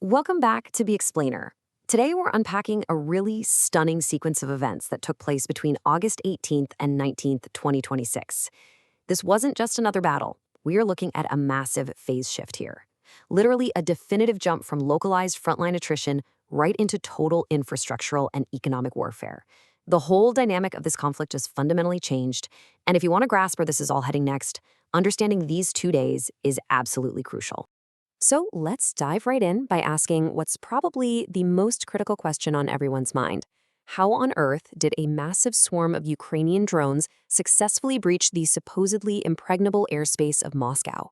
Welcome back to The Explainer. Today we're unpacking a really stunning sequence of events that took place between August 18th and 19th, 2026. This wasn't just another battle. We are looking at a massive phase shift here. Literally a definitive jump from localized frontline attrition right into total infrastructural and economic warfare. The whole dynamic of this conflict just fundamentally changed, and if you want to grasp where this is all heading next, understanding these 2 days is absolutely crucial. So let's dive right in by asking what's probably the most critical question on everyone's mind. How on earth did a massive swarm of Ukrainian drones successfully breach the supposedly impregnable airspace of Moscow?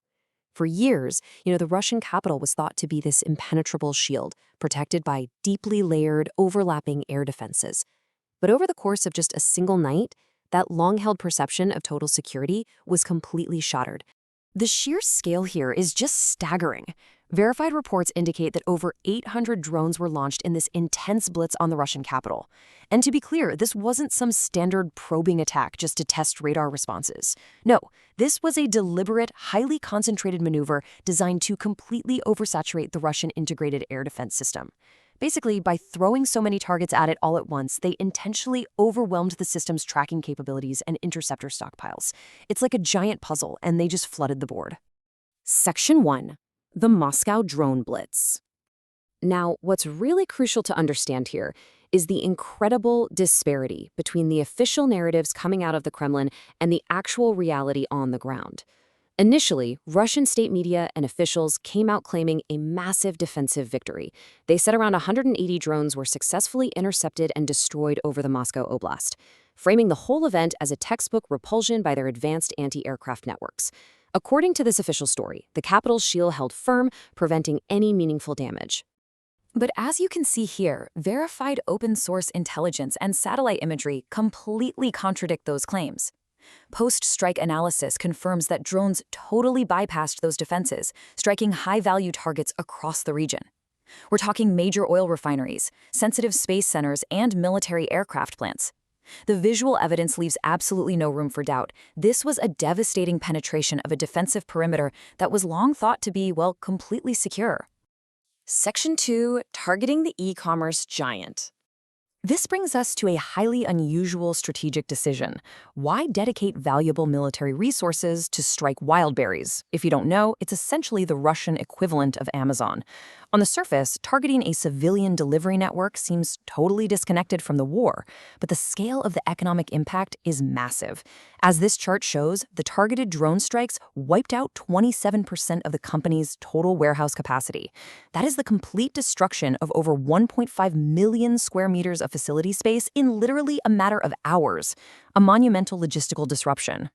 For years, the Russian capital was thought to be this impenetrable shield, protected by deeply layered, overlapping air defenses. But over the course of just a single night, that long-held perception of total security was completely shattered. The sheer scale here is just staggering. Verified reports indicate that over 800 drones were launched in this intense blitz on the Russian capital. And to be clear, this wasn't some standard probing attack just to test radar responses. No, this was a deliberate, highly concentrated maneuver designed to completely oversaturate the Russian integrated air defense system. Basically, by throwing so many targets at it all at once, they intentionally overwhelmed the system's tracking capabilities and interceptor stockpiles. It's like a giant puzzle, and they just flooded the board. Section 1. The Moscow Drone Blitz. Now, what's really crucial to understand here is the incredible disparity between the official narratives coming out of the Kremlin and the actual reality on the ground. Initially, Russian state media and officials came out claiming a massive defensive victory. They said around 180 drones were successfully intercepted and destroyed over the Moscow Oblast, framing the whole event as a textbook repulsion by their advanced anti-aircraft networks. According to this official story, the capital's shield held firm, preventing any meaningful damage. But as you can see here, verified open-source intelligence and satellite imagery completely contradict those claims. Post-strike analysis confirms that drones totally bypassed those defenses, striking high-value targets across the region. We're talking major oil refineries, sensitive space centers, and military aircraft plants. The visual evidence leaves absolutely no room for doubt. This was a devastating penetration of a defensive perimeter that was long thought to be, completely secure. Section 2. Targeting the e-commerce giant. This brings us to a highly unusual strategic decision. Why dedicate valuable military resources to strike Wildberries? If you don't know, it's essentially the Russian equivalent of Amazon. On the surface, targeting a civilian delivery network seems totally disconnected from the war, but the scale of the economic impact is massive. As this chart shows, the targeted drone strikes wiped out 27% of the company's total warehouse capacity. That is the complete destruction of over 1.5 million square meters of facility space in literally a matter of hours, a monumental logistical disruption.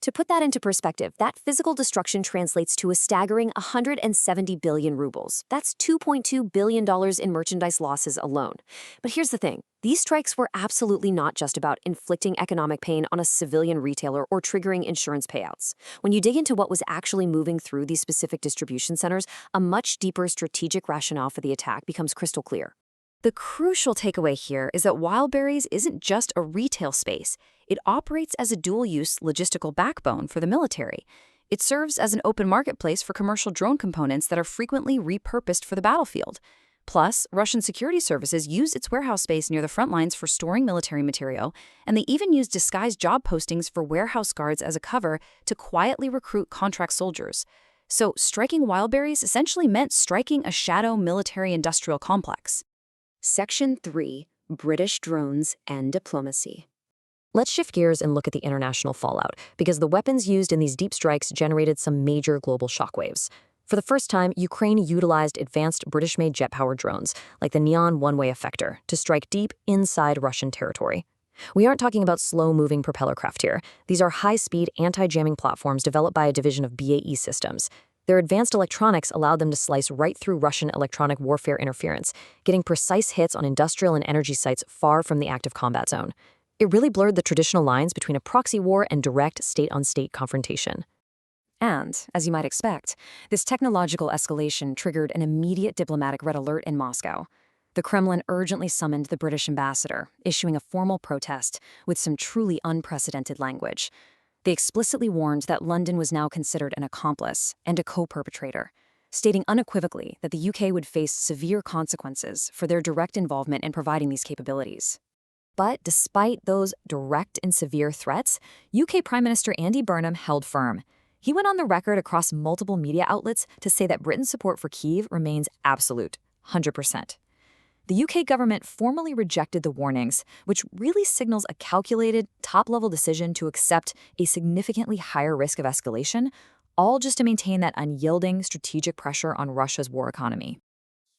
To put that into perspective, that physical destruction translates to a staggering 170 billion rubles. That's $2.2 billion in merchandise losses alone. But here's the thing. These strikes were absolutely not just about inflicting economic pain on a civilian retailer or triggering insurance payouts. When you dig into what was actually moving through these specific distribution centers, a much deeper strategic rationale for the attack becomes crystal clear. The crucial takeaway here is that Wildberries isn't just a retail space. It operates as a dual-use logistical backbone for the military. It serves as an open marketplace for commercial drone components that are frequently repurposed for the battlefield. Plus, Russian security services use its warehouse space near the front lines for storing military material, and they even use disguised job postings for warehouse guards as a cover to quietly recruit contract soldiers. So, striking Wildberries essentially meant striking a shadow military-industrial complex. Section 3. British Drones and Diplomacy. Let's shift gears and look at the international fallout, because the weapons used in these deep strikes generated some major global shockwaves. For the first time, Ukraine utilized advanced British-made jet-powered drones, like the Neon one-way effector, to strike deep inside Russian territory. We aren't talking about slow-moving propeller craft here. These are high-speed anti-jamming platforms developed by a division of BAE Systems. Their advanced electronics allowed them to slice right through Russian electronic warfare interference, getting precise hits on industrial and energy sites far from the active combat zone. It really blurred the traditional lines between a proxy war and direct state-on-state confrontation. And, as you might expect, this technological escalation triggered an immediate diplomatic red alert in Moscow. The Kremlin urgently summoned the British ambassador, issuing a formal protest with some truly unprecedented language. They explicitly warned that London was now considered an accomplice and a co-perpetrator. stating unequivocally that the UK would face severe consequences for their direct involvement in providing these capabilities. But despite those direct and severe threats, UK Prime Minister Andy Burnham held firm. He went on the record across multiple media outlets to say that Britain's support for Kyiv remains absolute, 100%. The UK government formally rejected the warnings, which really signals a calculated, top-level decision to accept a significantly higher risk of escalation, all just to maintain that unyielding strategic pressure on Russia's war economy.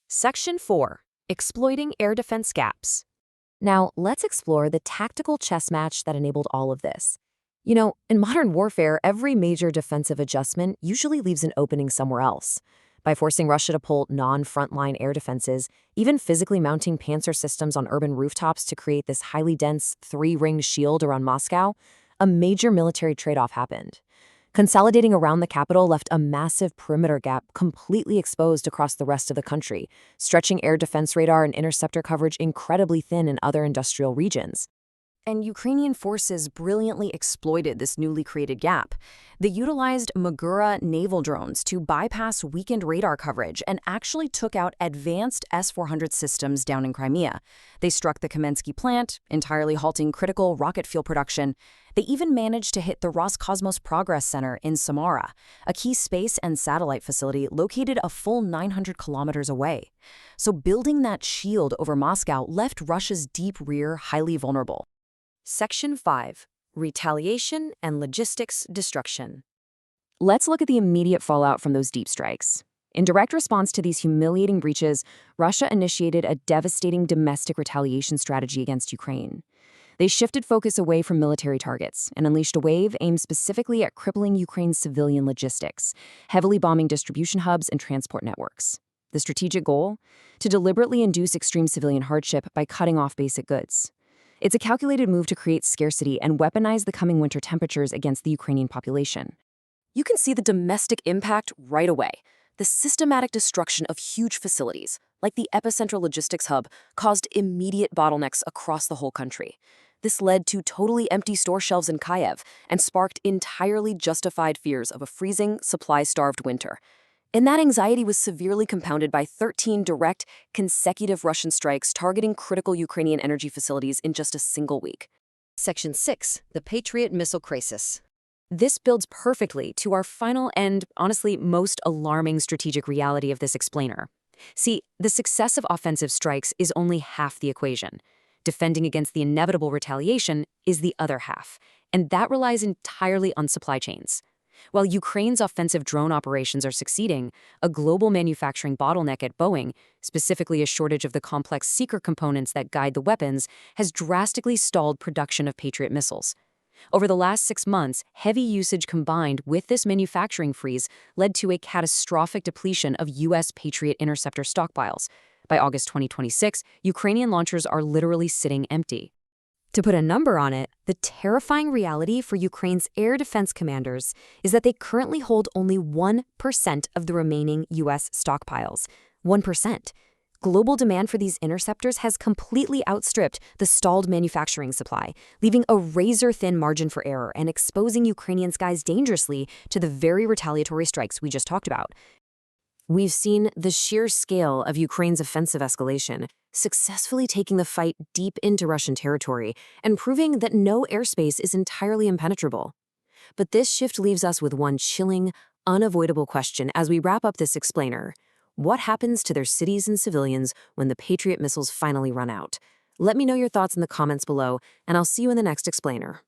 Section 4. Exploiting air defense gaps. Now, let's explore the tactical chess match that enabled all of this. You know, in modern warfare, every major defensive adjustment usually leaves an opening somewhere else. By forcing Russia to pull non-frontline air defenses, even physically mounting Panzer systems on urban rooftops to create this highly dense three-ringed shield around Moscow, a major military trade-off happened. Consolidating around the capital left a massive perimeter gap completely exposed across the rest of the country, stretching air defense radar and interceptor coverage incredibly thin in other industrial regions. And Ukrainian forces brilliantly exploited this newly created gap. They utilized Magura naval drones to bypass weakened radar coverage and actually took out advanced S-400 systems down in Crimea. They struck the Kamensky plant, entirely halting critical rocket fuel production. They even managed to hit the Roscosmos Progress Center in Samara, a key space and satellite facility located a full 900 kilometers away. So building that shield over Moscow left Russia's deep rear highly vulnerable. Section 5. Retaliation and Logistics Destruction. Let's look at the immediate fallout from those deep strikes. In direct response to these humiliating breaches, Russia initiated a devastating domestic retaliation strategy against Ukraine. They shifted focus away from military targets and unleashed a wave aimed specifically at crippling Ukraine's civilian logistics, heavily bombing distribution hubs and transport networks. The strategic goal? To deliberately induce extreme civilian hardship by cutting off basic goods. It's a calculated move to create scarcity and weaponize the coming winter temperatures against the Ukrainian population. You can see the domestic impact right away. The systematic destruction of huge facilities, like the epicentral logistics hub, caused immediate bottlenecks across the whole country. This led to totally empty store shelves in Kyiv and sparked entirely justified fears of a freezing, supply-starved winter. And that anxiety was severely compounded by 13 direct, consecutive Russian strikes targeting critical Ukrainian energy facilities in just a single week. Section 6. The Patriot Missile Crisis. This builds perfectly to our final and, honestly, most alarming strategic reality of this explainer. See, the success of offensive strikes is only half the equation. Defending against the inevitable retaliation is the other half, and that relies entirely on supply chains. While Ukraine's offensive drone operations are succeeding, a global manufacturing bottleneck at Boeing, specifically a shortage of the complex secret components that guide the weapons, has drastically stalled production of Patriot missiles. Over the last 6 months, heavy usage combined with this manufacturing freeze led to a catastrophic depletion of U.S. Patriot interceptor stockpiles. By August 2026, Ukrainian launchers are literally sitting empty. To put a number on it, the terrifying reality for Ukraine's air defense commanders is that they currently hold only 1% of the remaining U.S. stockpiles. 1%. Global demand for these interceptors has completely outstripped the stalled manufacturing supply, leaving a razor-thin margin for error and exposing Ukrainian skies dangerously to the very retaliatory strikes we just talked about. We've seen the sheer scale of Ukraine's offensive escalation, successfully taking the fight deep into Russian territory and proving that no airspace is entirely impenetrable. But this shift leaves us with one chilling, unavoidable question as we wrap up this explainer. What happens to their cities and civilians when the Patriot missiles finally run out? Let me know your thoughts in the comments below, and I'll see you in the next explainer.